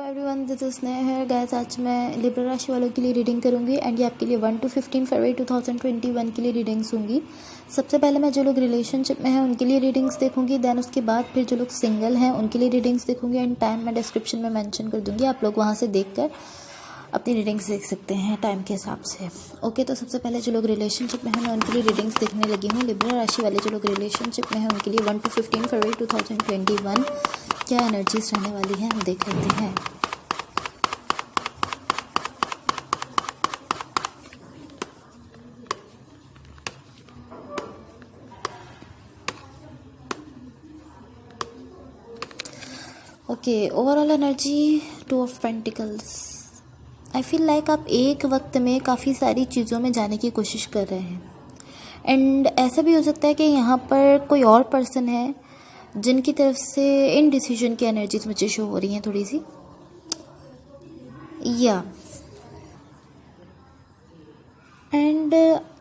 Everyone, this is Sneha है guys. आज मैं लिब्रा राशि वालों के लिए रीडिंग करूंगी एंड ये आपके लिए 1 to 15 फरवरी 2021 के लिए रीडिंग्स होंगी। सबसे पहले मैं जो लोग रिलेशनशिप में हैं उनके लिए रीडिंग्स देखूंगी, देन उसके बाद फिर जो लोग सिंगल हैं उनके लिए रीडिंग्स देखूंगी एंड टाइम मैं डिस्क्रिप्शन में मेंशन कर दूंगी। आप लोग वहाँ से देखकर अपनी रीडिंग्स देख सकते हैं टाइम के हिसाब से। ओके, तो सबसे पहले जो लोग रिलेशनशिप में हैं मैं उनके लिए रीडिंग्स देखने लगी हूँ। लिब्रा राशि वाले जो लोग रिलेशनशिप में हैं उनके लिए 1 to 15 फरवरी 2021 क्या एनर्जीज रहने वाली हैं हम देख लेते हैं। Okay, overall energy 2 of pentacles. I feel like आप एक वक्त में काफ़ी सारी चीज़ों में जाने की कोशिश कर रहे हैं एंड ऐसा भी हो सकता है कि यहाँ पर कोई और पर्सन है जिनकी तरफ से इनडिसीजन की एनर्जीज मुझे शो हो रही हैं थोड़ी सी। या and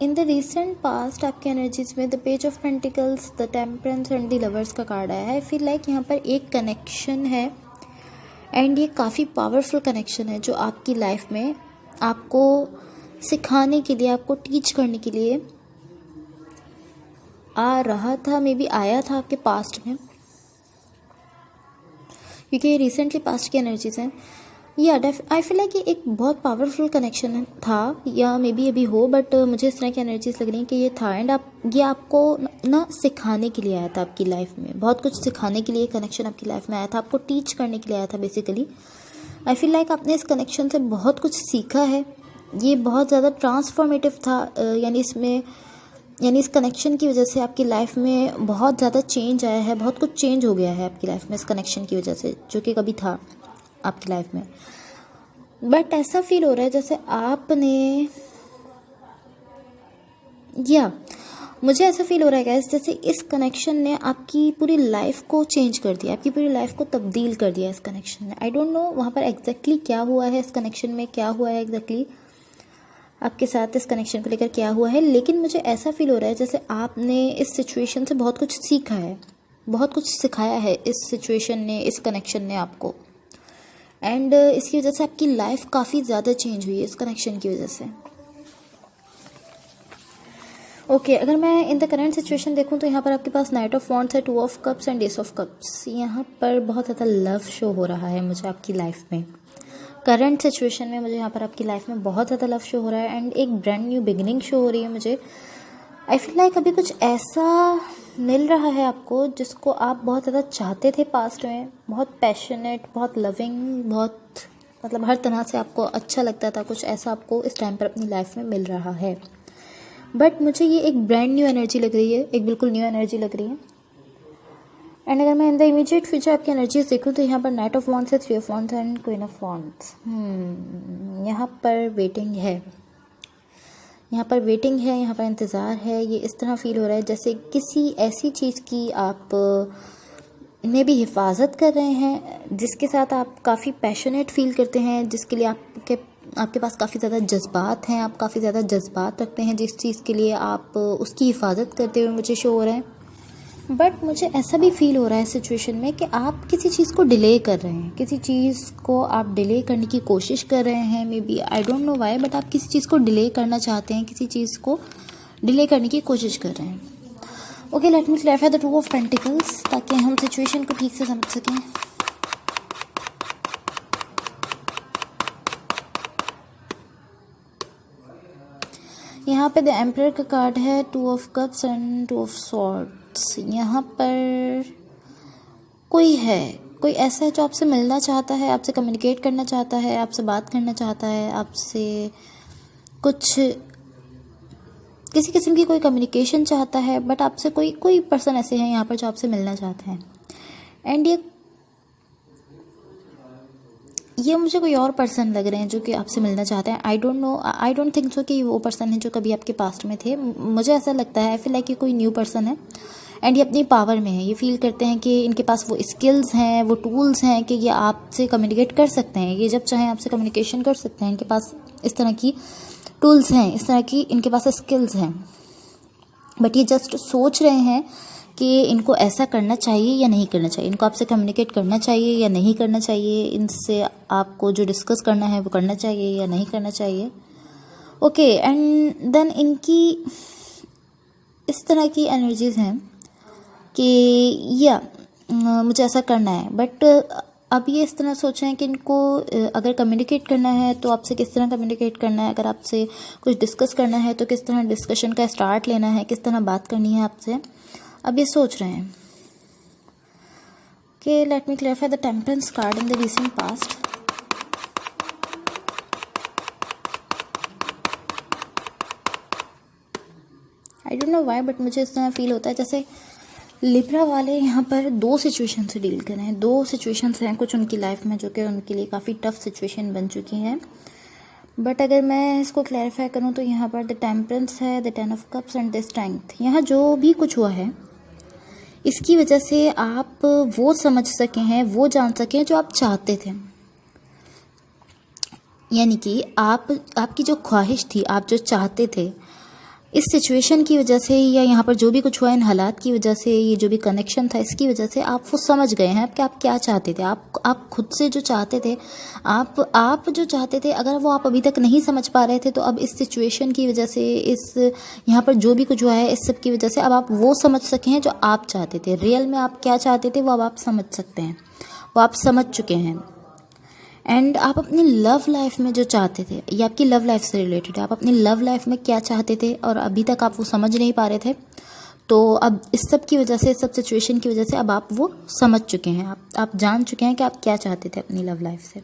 in the recent past आपकी एनर्जीज में the page of pentacles, the temperance and the lovers का कार्ड आया है। आई फील लाइक यहाँ पर एक कनेक्शन है एंड ये काफ़ी पावरफुल कनेक्शन है जो आपकी लाइफ में आपको सिखाने के लिए, आपको टीच करने के लिए आ रहा था, मे बी आया था आपके पास्ट में, क्योंकि ये रिसेंटली पास्ट की एनर्जीज हैं। या आई फील लाइक ये एक बहुत पावरफुल कनेक्शन था, या मे बी अभी हो, बट मुझे इस तरह की एनर्जीज लग रही हैं कि ये था एंड ये आपको ना सिखाने के लिए आया था आपकी लाइफ में, बहुत कुछ सिखाने के लिए कनेक्शन आपकी लाइफ में आया था, आपको टीच करने के लिए आया था बेसिकली। आई फील लाइक आपने इस कनेक्शन से बहुत कुछ सीखा है। ये बहुत ज़्यादा ट्रांसफॉर्मेटिव था, यानी इस कनेक्शन की वजह से आपकी लाइफ में बहुत ज़्यादा चेंज आया है, बहुत कुछ चेंज हो गया है आपकी लाइफ में इस कनेक्शन की वजह से, जो कि कभी था आपकी लाइफ में। बट ऐसा फील हो रहा है जैसे आपने, या मुझे ऐसा फील हो रहा है गाइस जैसे इस कनेक्शन ने आपकी पूरी लाइफ को चेंज कर दिया, आपकी पूरी लाइफ को तब्दील कर दिया इस कनेक्शन ने। आई डोंट नो वहाँ पर एग्जैक्टली क्या हुआ है, इस कनेक्शन में क्या हुआ है एग्जैक्टली आपके साथ, इस कनेक्शन को लेकर क्या हुआ है, लेकिन मुझे ऐसा फील हो रहा है जैसे आपने इस सिचुएशन से बहुत कुछ सीखा है, बहुत कुछ सिखाया है इस सिचुएशन ने, इस कनेक्शन ने आपको, एंड इसकी वजह से आपकी लाइफ काफ़ी ज़्यादा चेंज हुई है इस कनेक्शन की वजह से। ओके, अगर मैं इन द करंट सिचुएशन देखूं तो यहाँ पर आपके पास नाइट ऑफ वॉन्ड्स है, 2 of cups and S of cups. यहाँ पर बहुत ज़्यादा लव शो हो रहा है मुझे आपकी लाइफ में, करंट सिचुएशन में मुझे यहाँ पर आपकी लाइफ में बहुत ज़्यादा लव शो हो रहा है एंड एक ब्रांड न्यू बिगिनिंग शो हो रही है मुझे। आई फील लाइक अभी कुछ ऐसा मिल रहा है आपको जिसको आप बहुत ज़्यादा चाहते थे पास्ट में, बहुत पैशनेट, बहुत लविंग, बहुत मतलब हर तरह से आपको अच्छा लगता था, कुछ ऐसा आपको इस टाइम पर अपनी लाइफ में मिल रहा है। बट मुझे ये एक ब्रांड न्यू एनर्जी लग रही है, एक बिल्कुल न्यू एनर्जी लग रही है। एंड अगर मैं इन द इमीडिएट फ्यूचर आपकी एनर्जीज देखूँ तो यहाँ पर नाइट ऑफ वॉन्ड्स है, 3 of wands and queen of wands. यहाँ पर वेटिंग है, यहाँ पर वेटिंग है, यहाँ पर इंतज़ार है। ये इस तरह फील हो रहा है जैसे किसी ऐसी चीज़ की आप ने भी हिफाजत कर रहे हैं, जिसके साथ आप काफ़ी पैशनेट फील करते हैं, जिसके लिए आपके पास काफ़ी ज़्यादा जज्बात हैं, आप काफ़ी ज़्यादा जज्बात रखते हैं, जिस चीज़ के लिए आप उसकी हिफाजत करते हुए मुझे शो हो रहा है। बट मुझे ऐसा भी फील हो रहा है सिचुएशन में कि आप किसी चीज़ को डिले कर रहे हैं, किसी चीज़ को आप डिले करने की कोशिश कर रहे हैं, maybe I don't know why, but आप किसी चीज़ को डिले करना चाहते हैं, किसी चीज़ को डिले करने की कोशिश कर रहे हैं। Okay, let me clarify the 2 of pentacles ताकि हम सिचुएशन को ठीक से समझ सकें। यहाँ पे द एम्परर का कार्ड है, 2 of cups and 2 of swords. यहाँ पर कोई है, कोई ऐसा है जो आपसे मिलना चाहता है, आपसे कम्युनिकेट करना चाहता है, आपसे बात करना चाहता है, आपसे कुछ किसी किस्म की कोई कम्युनिकेशन चाहता है, बट आपसे कोई पर्सन ऐसे हैं यहाँ पर जो आपसे मिलना चाहते हैं। एंड ये मुझे कोई और पर्सन लग रहे हैं जो कि आपसे मिलना चाहते हैं। आई डोंट थिंक सो कि वो पर्सन है जो कभी आपके पास्ट में थे। मुझे ऐसा लगता है, आई फील लाइक ये कोई न्यू पर्सन है एंड ये अपनी पावर में है। ये फील करते हैं कि इनके पास वो स्किल्स हैं, वो टूल्स हैं कि ये आपसे कम्युनिकेट कर सकते हैं, ये जब चाहें आपसे कम्युनिकेशन कर सकते हैं। इनके पास इस तरह की टूल्स हैं, इस तरह की इनके पास स्किल्स हैं, बट ये जस्ट सोच रहे हैं कि इनको ऐसा करना चाहिए या नहीं करना चाहिए, इनको आपसे कम्युनिकेट करना चाहिए या नहीं करना चाहिए, इनसे आपको जो डिस्कस करना है वो करना चाहिए या नहीं करना चाहिए। ओके, एंड देन इनकी इस तरह की एनर्जीज़ हैं कि या मुझे ऐसा करना है, बट अब ये इस तरह सोच रहे हैं कि इनको अगर कम्युनिकेट करना है तो आपसे किस तरह कम्युनिकेट करना है, अगर आपसे कुछ डिस्कस करना है तो किस तरह डिस्कशन का स्टार्ट लेना है, किस तरह बात करनी है आपसे, अब ये सोच रहे हैं। Okay, let me clarify the temperance card in the recent past. I don't know why, but मुझे इस तरह फील होता है जैसे लिब्रा वाले यहाँ पर दो सिचुएशन से डील कर रहे हैं। दो सिचुएशंस हैं कुछ उनकी लाइफ में जो कि उनके लिए काफ़ी टफ सिचुएशन बन चुकी हैं। बट अगर मैं इसको क्लैरिफाई करूँ तो यहाँ पर द टेम्परेंस है, the 10 of cups and the strength. यहाँ जो भी कुछ हुआ है इसकी वजह से आप वो समझ सके हैं, वो जान सकें जो आप चाहते थे। यानी कि आपकी जो ख्वाहिश थी, आप जो चाहते थे, इस सिचुएशन की वजह से या यहाँ पर जो भी कुछ हुआ इन हालात की वजह से, ये जो भी कनेक्शन था इसकी वजह से आप वो समझ गए हैं कि आप क्या चाहते थे। आप खुद से जो चाहते थे, आप जो चाहते थे, अगर वो आप अभी तक नहीं समझ पा रहे थे तो अब इस सिचुएशन की वजह से, इस यहाँ पर जो भी कुछ हुआ है इस सब की वजह से अब आप वो समझ सके हैं जो आप चाहते थे। रियल में आप क्या चाहते थे वो अब आप समझ सकते हैं, वो आप समझ चुके हैं। एंड आप अपनी लव लाइफ में जो चाहते थे, ये आपकी लव लाइफ से रिलेटेड है, आप अपनी लव लाइफ में क्या चाहते थे और अभी तक आप वो समझ नहीं पा रहे थे, तो अब इस सब की वजह से, इस सब सिचुएशन की वजह से अब आप वो समझ चुके हैं, आप जान चुके हैं कि आप क्या चाहते थे अपनी लव लाइफ से।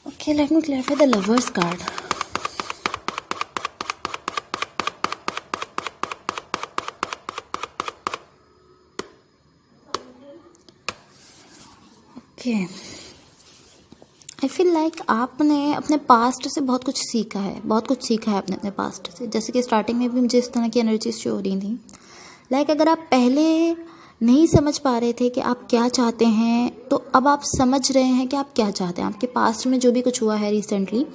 Okay, let me clarify the lovers card. Okay, I feel like आपने अपने पास्ट से बहुत कुछ सीखा है, बहुत कुछ सीखा है आपने अपने पास्ट से। जैसे कि स्टार्टिंग में भी मुझे इस तरह की एनर्जीज शो हो रही थी। लाइक अगर आप पहले नहीं समझ पा रहे थे कि आप क्या चाहते हैं, तो अब आप समझ रहे हैं कि आप क्या चाहते हैं। आपके पास्ट में जो भी कुछ हुआ है रिसेंटली,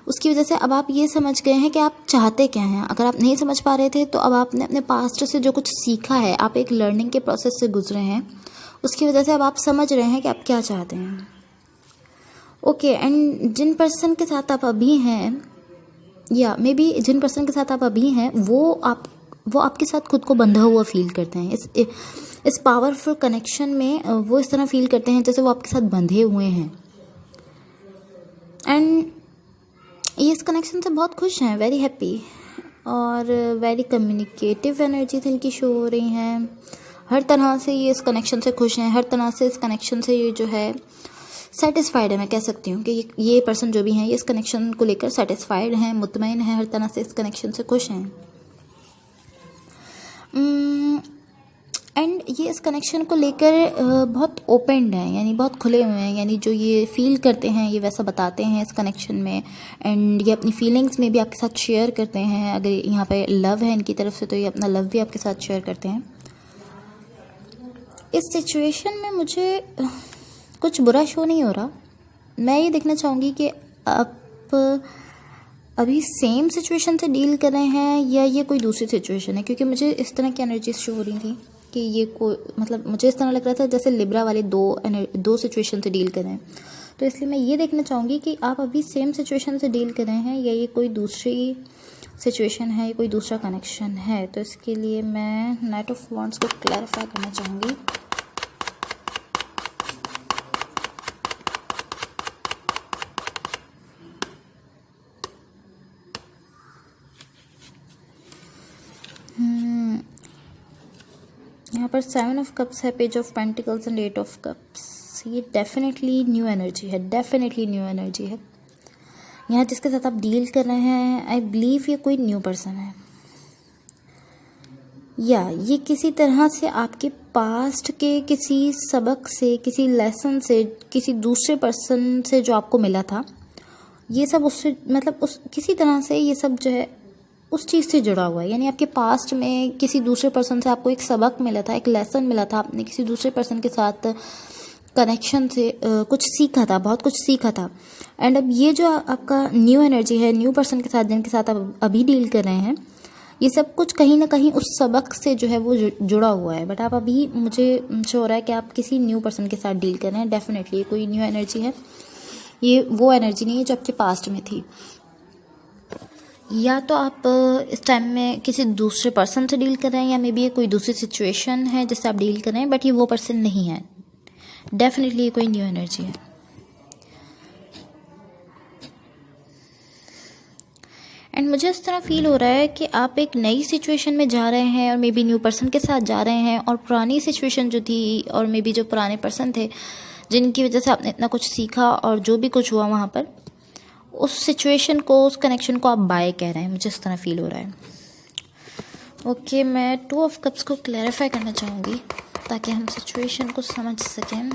उसकी वजह से अब आप ये समझ गए हैं कि आप चाहते क्या हैं। अगर आप नहीं समझ पा रहे थे तो अब आपने अपने पास्ट से जो कुछ सीखा है, आप एक लर्निंग के प्रोसेस से गुजरे हैं, उसकी वजह से अब आप समझ रहे हैं कि आप क्या चाहते हैं। ओके, एंड जिन पर्सन के साथ आप अभी हैं, या मे बी जिन पर्सन के साथ आप अभी हैं, वो आपके साथ खुद को बंधा हुआ फील करते हैं। इस पावरफुल कनेक्शन में वो इस तरह फील करते हैं जैसे वो आपके साथ बंधे हुए हैं। एंड ये इस कनेक्शन से बहुत खुश हैं, वेरी हैप्पी, और वेरी कम्युनिकेटिव एनर्जीज इनकी शो हो रही हैं। हर तरह से ये इस कनेक्शन से खुश हैं, हर तरह से इस कनेक्शन से ये जो है सेटिस्फाइड है। मैं कह सकती हूँ कि ये पर्सन जो भी हैं ये इस कनेक्शन को लेकर सेटिस्फाइड हैं, मुतमईन हैं, हर तरह से इस कनेक्शन से खुश हैं। एंड ये इस कनेक्शन को लेकर बहुत ओपन हैं, यानी बहुत खुले हुए हैं, यानी जो ये फील करते हैं ये वैसा बताते हैं इस कनेक्शन में। एंड ये अपनी फीलिंग्स में भी आपके साथ शेयर करते हैं। अगर यहाँ पे लव है इनकी तरफ से तो ये अपना लव भी आपके साथ शेयर करते हैं। इस सिचुएशन में मुझे कुछ बुरा शो नहीं हो रहा। मैं ये देखना चाहूँगी कि आप अभी सेम सिचुएशन से डील कर रहे हैं या ये कोई दूसरी सिचुएशन है, क्योंकि मुझे इस तरह की एनर्जीज शो हो रही थी कि ये कोई, मतलब मुझे इस तरह लग रहा था जैसे लिब्रा वाले दो सिचुएशन से डील कर रहे हैं। तो इसलिए मैं ये देखना चाहूँगी कि आप अभी सेम सिचुएशन से डील कर रहे हैं या ये कोई दूसरी सिचुएशन है, ये कोई दूसरा कनेक्शन है। तो इसके लिए मैं नाइट ऑफ वॉन्ड्स को क्लैरिफाई करना चाहूँगी। यहाँ पर 7 ऑफ कप्स है, page of pentacles and 8 of cups. ये डेफिनेटली न्यू एनर्जी है, डेफिनेटली न्यू एनर्जी है। यहाँ जिसके साथ आप डील कर रहे हैं, आई बिलीव ये कोई न्यू पर्सन है, या ये किसी तरह से आपके पास्ट के किसी सबक से, किसी लेसन से, किसी दूसरे पर्सन से जो आपको मिला था, ये सब उससे, मतलब उस किसी तरह से ये सब जो है उस चीज़ से जुड़ा हुआ है। यानी आपके पास्ट में किसी दूसरे पर्सन से आपको एक सबक मिला था, एक लेसन मिला था, आपने किसी दूसरे पर्सन के साथ कनेक्शन से कुछ सीखा था, बहुत कुछ सीखा था। एंड अब ये जो आपका न्यू एनर्जी है, न्यू पर्सन के साथ जिनके साथ आप अभी डील कर रहे हैं, ये सब कुछ कहीं ना कहीं उस सबक से जो है वो जुड़ा हुआ है। बट आप अभी मुझे शो हो रहा है कि आप किसी न्यू पर्सन के साथ डील कर रहे हैं। डेफिनेटली कोई न्यू एनर्जी है, ये वो एनर्जी नहीं है जो आपके पास्ट में थी। या तो आप इस टाइम में किसी दूसरे पर्सन से डील कर रहे हैं, या मे बी ये कोई दूसरी सिचुएशन है जिससे आप डील कर रहे हैं, बट ये वो पर्सन नहीं है। डेफिनेटली ये कोई न्यू एनर्जी है। एंड मुझे इस तरह फील हो रहा है कि आप एक नई सिचुएशन में जा रहे हैं और मे बी न्यू पर्सन के साथ जा रहे हैं, और पुरानी सिचुएशन जो थी और मे बी जो पुराने पर्सन थे जिनकी वजह से आपने इतना कुछ सीखा और जो भी कुछ हुआ वहाँ पर, उस सिचुएशन को, उस कनेक्शन को आप बाय कह रहे हैं। मुझे इस तरह फील हो रहा है। ओके, मैं 2 ऑफ कप्स को क्लैरिफाई करना चाहूँगी ताकि हम सिचुएशन को समझ सकें।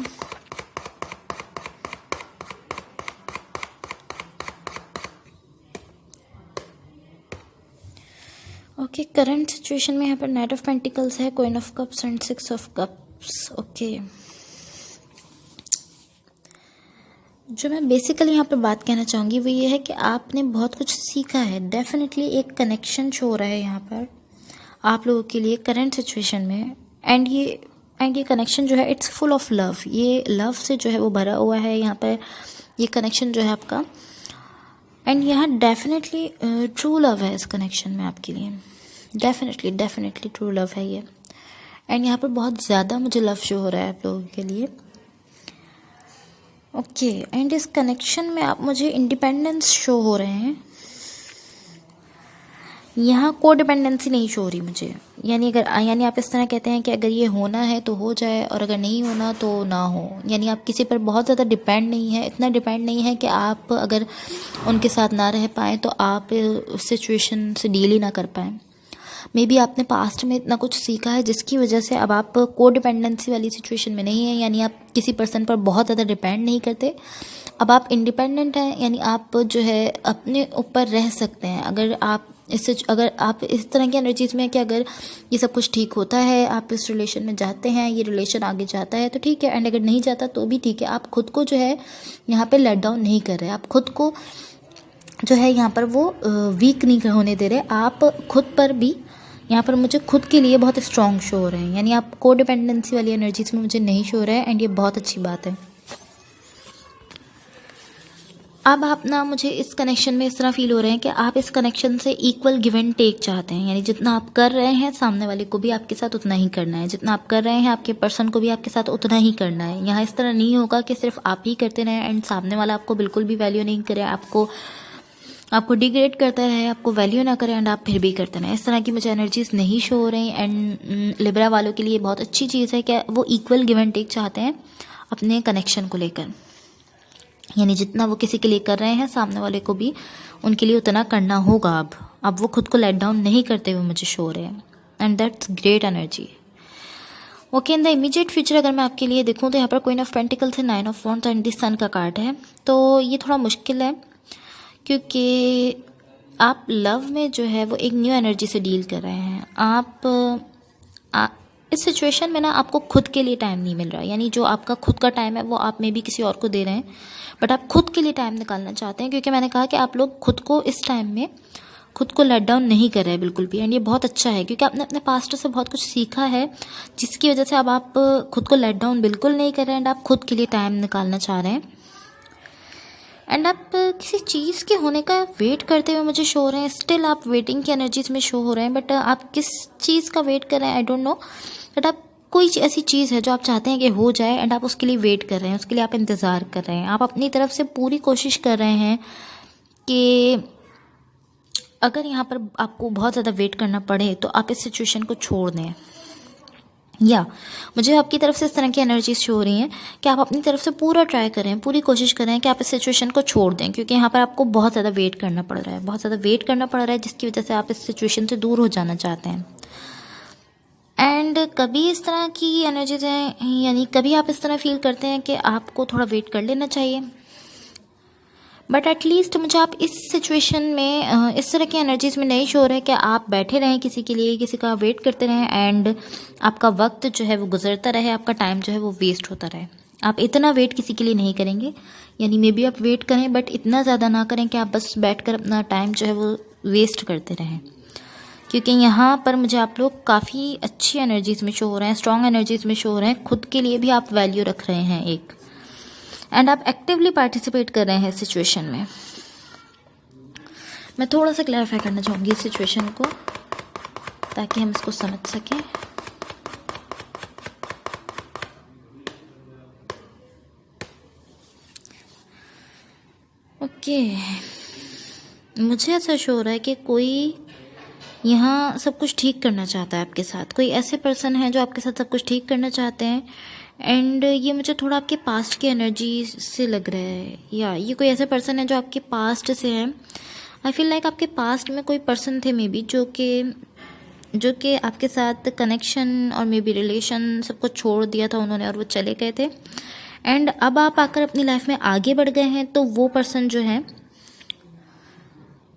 ओके, करंट सिचुएशन में यहाँ पर नाइट ऑफ पेंटिकल्स है, queen of cups and 6 of cups. Okay, जो मैं बेसिकली यहाँ पर बात कहना चाहूँगी वो ये है कि आपने बहुत कुछ सीखा है। डेफिनेटली एक कनेक्शन शो हो रहा है यहाँ पर आप लोगों के लिए करंट सिचुएशन में। एंड ये कनेक्शन जो है इट्स फुल ऑफ लव। ये लव से जो है वो भरा हुआ है यहाँ पर ये कनेक्शन जो है आपका। एंड यहाँ डेफिनेटली ट्रू लव है इस कनेक्शन में आपके लिए। डेफिनेटली ट्रू लव है ये। एंड यहाँ पर बहुत ज़्यादा मुझे लव शो हो रहा है आप लोगों के लिए। ओके, एंड इस कनेक्शन में आप मुझे इंडिपेंडेंस शो हो रहे हैं। यहाँ को डिपेंडेंसी नहीं शो हो रही मुझे। यानी आप इस तरह कहते हैं कि अगर ये होना है तो हो जाए और अगर नहीं होना तो ना हो। यानी आप किसी पर बहुत ज़्यादा डिपेंड नहीं है, इतना डिपेंड नहीं है कि आप अगर उनके साथ ना रह पाएँ तो आप उस सिचुएशन से डील ही ना कर पाएँ। मे बी आपने पास्ट में इतना कुछ सीखा है जिसकी वजह से अब आप को डिपेंडेंसी वाली सिचुएशन में नहीं है। यानी आप किसी पर्सन पर बहुत ज़्यादा डिपेंड नहीं करते। अब आप इंडिपेंडेंट हैं, यानी आप जो है अपने ऊपर रह सकते हैं। अगर आप इस तरह की एनर्जीज में कि अगर ये सब कुछ ठीक होता है, आप इस रिलेशन में जाते हैं, ये रिलेशन आगे जाता है तो ठीक है, एंड अगर नहीं जाता तो भी ठीक है। आप खुद को जो है यहाँ पे लेट डाउन नहीं कर रहे, आप खुद को जो है यहाँ पर वो वीक नहीं होने दे रहे। आप खुद पर भी यहाँ पर मुझे खुद के लिए बहुत स्ट्रॉन्ग शो हो रहे हैं। यानी आप को डिपेंडेंसी वाली एनर्जीज में मुझे नहीं शो हो रहा है, एंड ये बहुत अच्छी बात है। अब आप ना मुझे इस कनेक्शन में इस तरह फील हो रहे हैं कि आप इस कनेक्शन से इक्वल गिव एंड टेक चाहते हैं। यानी जितना आप कर रहे हैं सामने वाले को भी आपके साथ उतना ही करना है, जितना आप कर रहे हैं आपके पर्सन को भी आपके साथ उतना ही करना है। यहाँ इस तरह नहीं होगा कि सिर्फ आप ही करते रहें एंड सामने वाला आपको बिल्कुल भी वैल्यू नहीं करे, आपको डिग्रेड करता रहे, आपको वैल्यू ना करे एंड आप फिर भी करते रहें। इस तरह की मुझे एनर्जीज नहीं शो हो रही। एंड लिब्रा वालों के लिए बहुत अच्छी चीज़ है कि वो इक्वल गिव एंड टेक चाहते हैं अपने कनेक्शन को लेकर। यानी जितना वो किसी के लिए कर रहे हैं सामने वाले को भी उनके लिए उतना करना होगा। अब वो खुद को लेट डाउन नहीं करते हुए मुझे शो हो रहे हैं, and that's great energy. Okay, in the immediate future अगर मैं आपके लिए देखूँ तो यहाँ पर क्वीन ऑफ पेंटिकल्स है, 9 ऑफ वॉन्ड्स एंड द सन का कार्ड है। तो ये थोड़ा मुश्किल है क्योंकि आप लव में जो है वो एक न्यू एनर्जी से डील कर रहे हैं। इस सिचुएशन में ना आपको खुद के लिए टाइम नहीं मिल रहा। यानी जो आपका खुद का टाइम है वो आप में भी किसी और को दे रहे हैं, बट आप खुद के लिए टाइम निकालना चाहते हैं। क्योंकि मैंने कहा कि आप लोग खुद को इस टाइम में खुद को लेट डाउन नहीं कर रहे हैं बिल्कुल भी। एंड ये बहुत अच्छा है क्योंकि आपने अपने पास्ट से बहुत कुछ सीखा है जिसकी वजह से अब आप खुद को लेट डाउन बिल्कुल नहीं कर रहे हैं एंड आप खुद के लिए टाइम निकालना चाह रहे हैं। एंड आप किसी चीज़ के होने का वेट करते हुए मुझे शो हो रहे हैं। स्टिल आप वेटिंग की एनर्जीज में शो हो रहे हैं, बट आप किस चीज़ का वेट कर रहे हैं आई डोंट नो। बट आप कोई ऐसी चीज़ है जो आप चाहते हैं कि हो जाए एंड आप उसके लिए वेट कर रहे हैं, उसके लिए आप इंतज़ार कर रहे हैं। आप अपनी तरफ से पूरी कोशिश कर रहे हैं कि अगर यहाँ पर आपको बहुत ज़्यादा वेट करना पड़े तो आप इस सिचुएशन को छोड़ दें। या मुझे आपकी तरफ से इस तरह की एनर्जीज शो हो रही हैं कि आप अपनी तरफ से पूरा ट्राई करें, पूरी कोशिश करें कि आप इस सिचुएशन को छोड़ दें। क्योंकि यहाँ पर आपको बहुत ज़्यादा वेट करना पड़ रहा है, बहुत ज़्यादा वेट करना पड़ रहा है जिसकी वजह से आप इस सिचुएशन से दूर हो जाना चाहते हैं। एंड कभी इस तरह की एनर्जीज हैं, यानी कभी आप इस तरह फील करते हैं कि आपको थोड़ा वेट कर लेना चाहिए। बट एटलीस्ट मुझे आप इस सिचुएशन में इस तरह की एनर्जीज में नहीं शो हो रहा है कि आप बैठे रहें किसी के लिए, किसी का वेट करते रहें एंड आपका वक्त जो है वो गुजरता रहे, आपका टाइम जो है वो वेस्ट होता रहे। आप इतना वेट किसी के लिए नहीं करेंगे। यानी मे बी आप वेट करें बट इतना ज़्यादा ना करें कि आप बस बैठ कर अपना टाइम जो है वो वेस्ट करते रहें। क्योंकि यहाँ पर मुझे आप लोग काफ़ी अच्छी एनर्जीज़ में शो हो रहे हैं, स्ट्रॉन्ग एनर्जीज़ में शो हो रहे हैं। खुद के लिए भी आप वैल्यू रख रहे हैं एक, एंड आप एक्टिवली पार्टिसिपेट कर रहे हैं इस सिचुएशन में। मैं थोड़ा सा क्लैरिफाई करना चाहूँगी इस सिचुएशन को ताकि हम इसको समझ सकें। ओके, मुझे ऐसा शो हो रहा है कि कोई यहाँ सब कुछ ठीक करना चाहता है आपके साथ। कोई ऐसे पर्सन है जो आपके साथ सब कुछ ठीक करना चाहते हैं, एंड ये मुझे थोड़ा आपके पास्ट की एनर्जी से लग रहा है, या ये कोई ऐसे पर्सन है जो आपके पास्ट से है। आई फील लाइक आपके पास्ट में कोई पर्सन थे मे बी जो कि आपके साथ कनेक्शन और मे बी रिलेशन सब कुछ छोड़ दिया था उन्होंने और वो चले गए थे, एंड अब आप आकर अपनी लाइफ में आगे बढ़ गए हैं। तो वो पर्सन जो है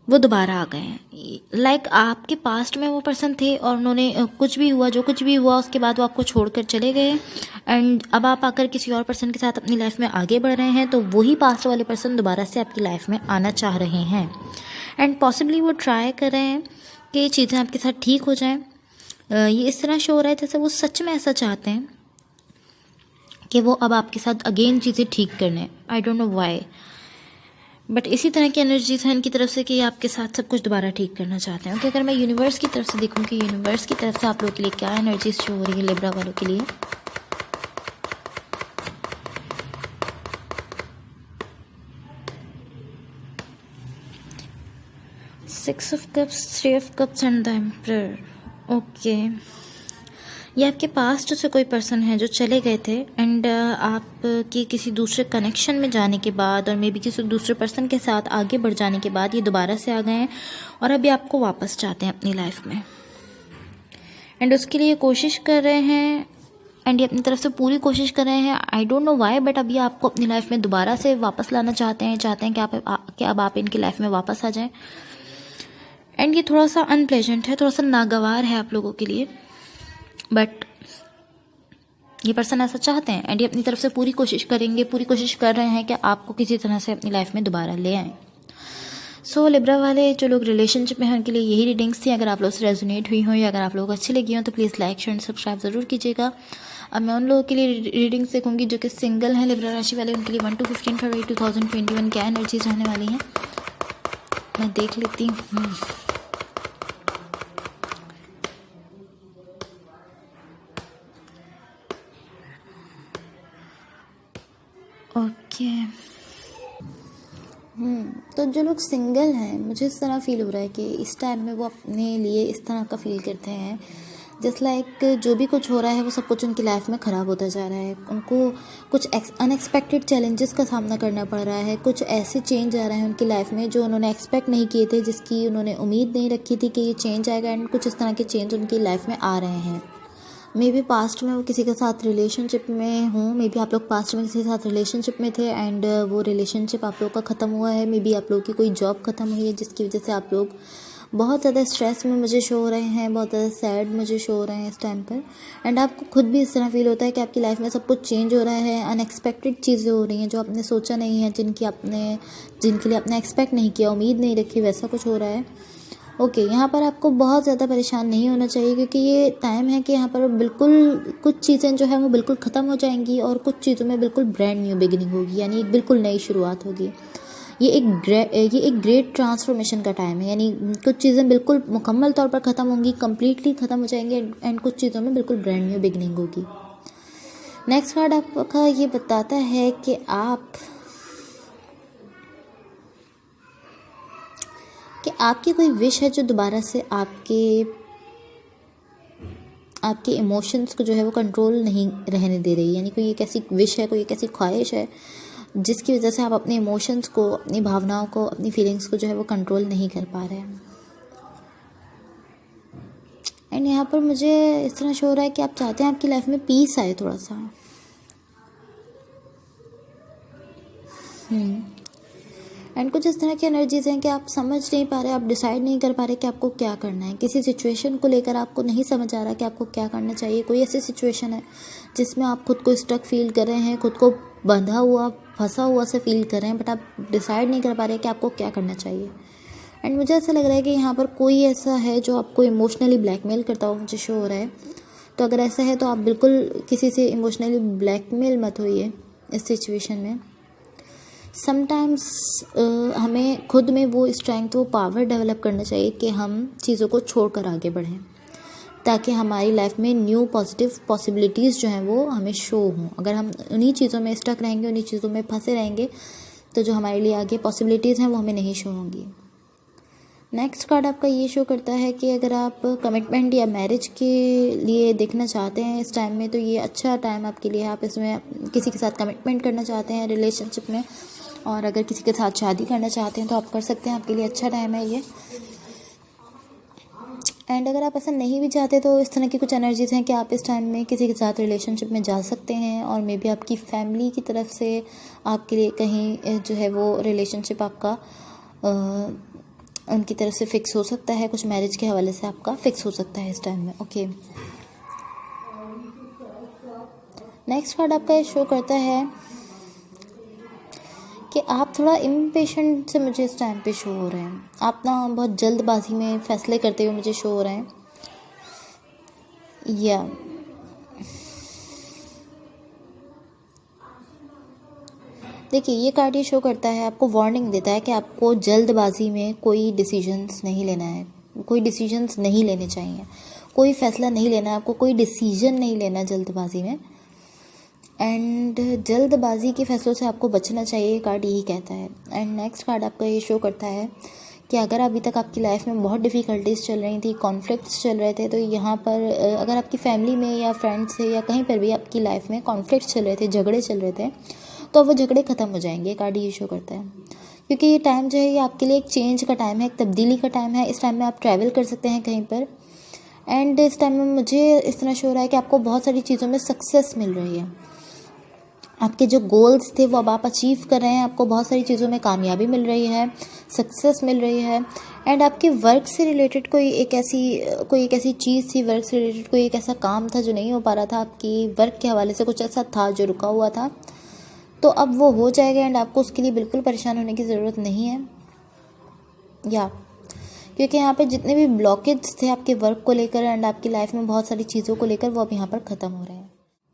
वो दोबारा आ गए हैं। लाइक आपके पास्ट में वो पर्सन थे और उन्होंने जो कुछ भी हुआ उसके बाद वो आपको छोड़कर चले गए, एंड अब आप आकर किसी और पर्सन के साथ अपनी लाइफ में आगे बढ़ रहे हैं। तो वही पास्ट वाले पर्सन दोबारा से आपकी लाइफ में आना चाह रहे हैं, एंड पॉसिबली वो ट्राई कर रहे हैं कि ये चीज़ें आपके साथ ठीक हो जाएं। ये इस तरह शो हो रहा है जैसे वो सच में ऐसा चाहते हैं कि वो अब आपके साथ अगेन चीज़ें ठीक करने। आई डोंट नो व्हाई, बट इसी तरह की एनर्जीज हैं इनकी तरफ से कि आपके साथ सब कुछ दोबारा ठीक करना चाहते हैं। ओके, अगर मैं यूनिवर्स की तरफ से देखूं कि यूनिवर्स की तरफ से आप लोगों के लिए क्या एनर्जीज शो हो रही है लिब्रा वालों के लिए। Six of cups, three of cups and the emperor. Okay, ये आपके पास्ट से कोई पर्सन है जो चले गए थे, एंड आपके किसी दूसरे कनेक्शन में जाने के बाद और मे बी किसी दूसरे पर्सन के साथ आगे बढ़ जाने के बाद ये दोबारा से आ गए हैं और अभी आपको वापस चाहते हैं अपनी लाइफ में, एंड उसके लिए कोशिश कर रहे हैं, एंड ये अपनी तरफ से पूरी कोशिश कर रहे हैं। आई डोंट नो व्हाई, बट अभी आपको अपनी लाइफ में दोबारा से वापस लाना चाहते हैं कि अब आप इनकी लाइफ में वापस आ जाएं, एंड ये थोड़ा सा अनप्लेजेंट है, थोड़ा सा नागवार है आप लोगों के लिए, बट ये पर्सन ऐसा चाहते हैं, एंड ये अपनी तरफ से पूरी कोशिश कर रहे हैं कि आपको किसी तरह से अपनी लाइफ में दोबारा ले आएं। सो लिब्रा वाले जो लोग रिलेशनशिप में हैं उनके लिए यही रीडिंग्स थी। अगर आप लोग से रेजोनेट हुई हो या अगर आप लोग अच्छी लगी हो तो please like share and subscribe ज़रूर कीजिएगा। अब मैं उन लोगों के लिए रीडिंग्स देखूंगी जो कि सिंगल हैं लिब्रा राशि वाले, उनके लिए 1 to 15 फरवरी 2021 क्या एनर्जीज रहने वाली हैं मैं देख लेती हूँ। ओके, तो जो लोग सिंगल हैं मुझे इस तरह फील हो रहा है कि इस टाइम में वो अपने लिए इस तरह का फील करते हैं जस्ट लाइक जो भी कुछ हो रहा है वो सब कुछ उनकी लाइफ में ख़राब होता जा रहा है। उनको कुछ अनएक्सपेक्टेड चैलेंजेस का सामना करना पड़ रहा है, कुछ ऐसे चेंज आ रहे हैं उनकी लाइफ में जो उन्होंने एक्सपेक्ट नहीं किए थे, जिसकी उन्होंने उम्मीद नहीं रखी थी कि ये चेंज आएगा, एंड कुछ इस तरह के चेंज उनकी लाइफ में आ रहे हैं। मे बी पास्ट में वो किसी के साथ रिलेशनशिप में हों, मे बी आप लोग पास्ट में किसी के साथ रिलेशनशिप में थे एंड वो रिलेशनशिप आप लोग का ख़त्म हुआ है। मे बी आप लोग की कोई जॉब ख़त्म हुई है जिसकी वजह से आप लोग बहुत ज़्यादा स्ट्रेस में मुझे शो हो रहे हैं, बहुत ज़्यादा सैड मुझे शो हो रहे हैं इस टाइम पर, एंड आपको खुद भी इस तरह फील होता है कि आपकी लाइफ में सब कुछ चेंज हो रहा है, अनएक्सपेक्टेड चीज़ें हो रही हैं जो आपने सोचा नहीं है, जिनके लिए आपने एक्सपेक्ट नहीं किया, उम्मीद नहीं रखी, वैसा कुछ हो रहा है। ओके, यहाँ पर आपको बहुत ज़्यादा परेशान नहीं होना चाहिए क्योंकि ये टाइम है कि यहाँ पर बिल्कुल कुछ चीज़ें जो है वो बिल्कुल ख़त्म हो जाएंगी और कुछ चीज़ों में बिल्कुल ब्रांड न्यू बिगिनिंग होगी, यानी एक बिल्कुल नई शुरुआत होगी। ये एक ग्रेट ट्रांसफॉर्मेशन का टाइम है, यानी कुछ चीज़ें बिल्कुल मुकम्मल तौर पर ख़त्म होंगी, कम्प्लीटली ख़त्म हो जाएंगी, एंड कुछ चीज़ों में बिल्कुल ब्रांड न्यू बिगिनिंग होगी। नेक्स्ट कार्ड आपका ये बताता है कि आपकी कोई विश है जो दोबारा से आपके इमोशंस को जो है वो कंट्रोल नहीं रहने दे रही, यानी कोई एक ऐसी विश है, कोई एक ऐसी ख्वाहिश है जिसकी वजह से आप अपने इमोशंस को, अपनी भावनाओं को, अपनी फीलिंग्स को जो है वो कंट्रोल नहीं कर पा रहे हैं। एंड यहाँ पर मुझे इस तरह शो हो रहा है कि आप चाहते हैं आपकी लाइफ में पीस आए थोड़ा सा। एंड कुछ इस तरह की एनर्जीज हैं कि आप समझ नहीं पा रहे, आप डिसाइड नहीं कर पा रहे कि आपको क्या करना है। किसी सिचुएशन को लेकर आपको नहीं समझ आ रहा कि आपको क्या करना चाहिए। कोई ऐसी सिचुएशन है जिसमें आप खुद को स्टक फील कर रहे हैं, खुद को बंधा हुआ, फंसा हुआ से फील कर रहे हैं, बट आप डिसाइड नहीं कर पा रहे कि आपको क्या करना चाहिए। एंड मुझे ऐसा लग रहा है कि यहाँ पर कोई ऐसा है जो आपको इमोशनली ब्लैकमेल करता हो, मुझे शो हो रहा है। तो अगर ऐसा है तो आप बिल्कुल किसी से इमोशनली ब्लैकमेल मत होइए इस सिचुएशन में। समटाइम्स हमें खुद में वो स्ट्रेंथ, वो पावर डेवलप करना चाहिए कि हम चीज़ों को छोड़कर आगे बढ़ें, ताकि हमारी लाइफ में न्यू पॉजिटिव पॉसिबिलिटीज़ जो हैं वो हमें शो हों। अगर हम उन्हीं चीज़ों में स्टक रहेंगे, उन्हीं चीज़ों में फंसे रहेंगे, तो जो हमारे लिए आगे पॉसिबिलिटीज़ हैं वो हमें नहीं शो होंगी। नेक्स्ट कार्ड आपका ये शो करता है कि अगर आप कमिटमेंट या मैरिज के लिए देखना चाहते हैं इस टाइम में, तो ये अच्छा टाइम आपके लिए है। आप इसमें किसी के साथ कमिटमेंट करना चाहते हैं रिलेशनशिप में, और अगर किसी के साथ शादी करना चाहते हैं तो आप कर सकते हैं, आपके लिए अच्छा टाइम है ये। एंड अगर आप ऐसा नहीं भी चाहते तो इस तरह की कुछ एनर्जीज़ हैं कि आप इस टाइम में किसी के साथ रिलेशनशिप में जा सकते हैं, और मे बी आपकी फैमिली की तरफ से आपके लिए कहीं जो है वो रिलेशनशिप आपका उनकी तरफ से फिक्स हो सकता है, कुछ मैरिज के हवाले से आपका फिक्स हो सकता है इस टाइम में। ओके, नेक्स्ट कार्ड आपका ये शो करता है कि आप थोड़ा इम्पेशेंट से मुझे इस टाइम पे शो हो रहे हैं। आप ना बहुत जल्दबाजी में फैसले करते हुए मुझे शो हो रहे हैं। या देखिए, ये कार्ड ये शो करता है, आपको वार्निंग देता है कि आपको जल्दबाजी में कोई डिसीजंस नहीं लेना है, कोई डिसीजंस नहीं लेने चाहिए, कोई फ़ैसला नहीं लेना है, आपको कोई डिसीजन नहीं लेना जल्दबाजी में। एंड जल्दबाजी के फ़ैसलों से आपको बचना चाहिए, ये कार्ड यही कहता है। एंड नेक्स्ट कार्ड आपका ये शो करता है कि अगर अभी तक आपकी लाइफ में बहुत डिफ़िकल्टीज़ चल रही थी, कॉन्फ्लिक्ट्स चल रहे थे, तो यहाँ पर अगर आपकी फैमिली में या फ्रेंड्स से या कहीं पर भी आपकी लाइफ में कॉन्फ्लिक्ट्स चल रहे थे, झगड़े चल रहे थे, तो वो झगड़े ख़त्म हो जाएंगे, कार्ड ये शो करता है। क्योंकि ये टाइम जो है ये आपके लिए एक चेंज का टाइम है, एक तब्दीली का टाइम है। इस टाइम में आप ट्रैवल कर सकते हैं कहीं पर। एंड इस टाइम में मुझे इस तरह शो हो रहा है कि आपको बहुत सारी चीज़ों में सक्सेस मिल रही है। आपके जो गोल्स थे वो अब आप अचीव कर रहे हैं, आपको बहुत सारी चीज़ों में कामयाबी मिल रही है, सक्सेस मिल रही है। एंड आपके वर्क से रिलेटेड कोई एक ऐसी चीज़ थी, वर्क से रिलेटेड कोई एक ऐसा काम था जो नहीं हो पा रहा था, आपकी वर्क के हवाले से कुछ ऐसा था जो रुका हुआ था, तो अब वो हो जाएगा। एंड आपको उसके लिए बिल्कुल परेशान होने की ज़रूरत नहीं है। या क्योंकि यहाँ पे जितने भी ब्लॉकेज थे आपके वर्क को लेकर एंड आपकी लाइफ में बहुत सारी चीज़ों को लेकर, वो अब यहाँ पर ख़त्म हो रहे हैं।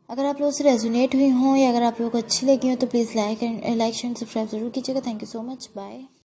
अगर आप लोगों से रेजोनेट हुई हों या अगर आप लोगों को अच्छी लगी हो तो प्लीज़ लाइक शेयर सब्सक्राइब ज़रूर कीजिएगा। Thank you so much, bye.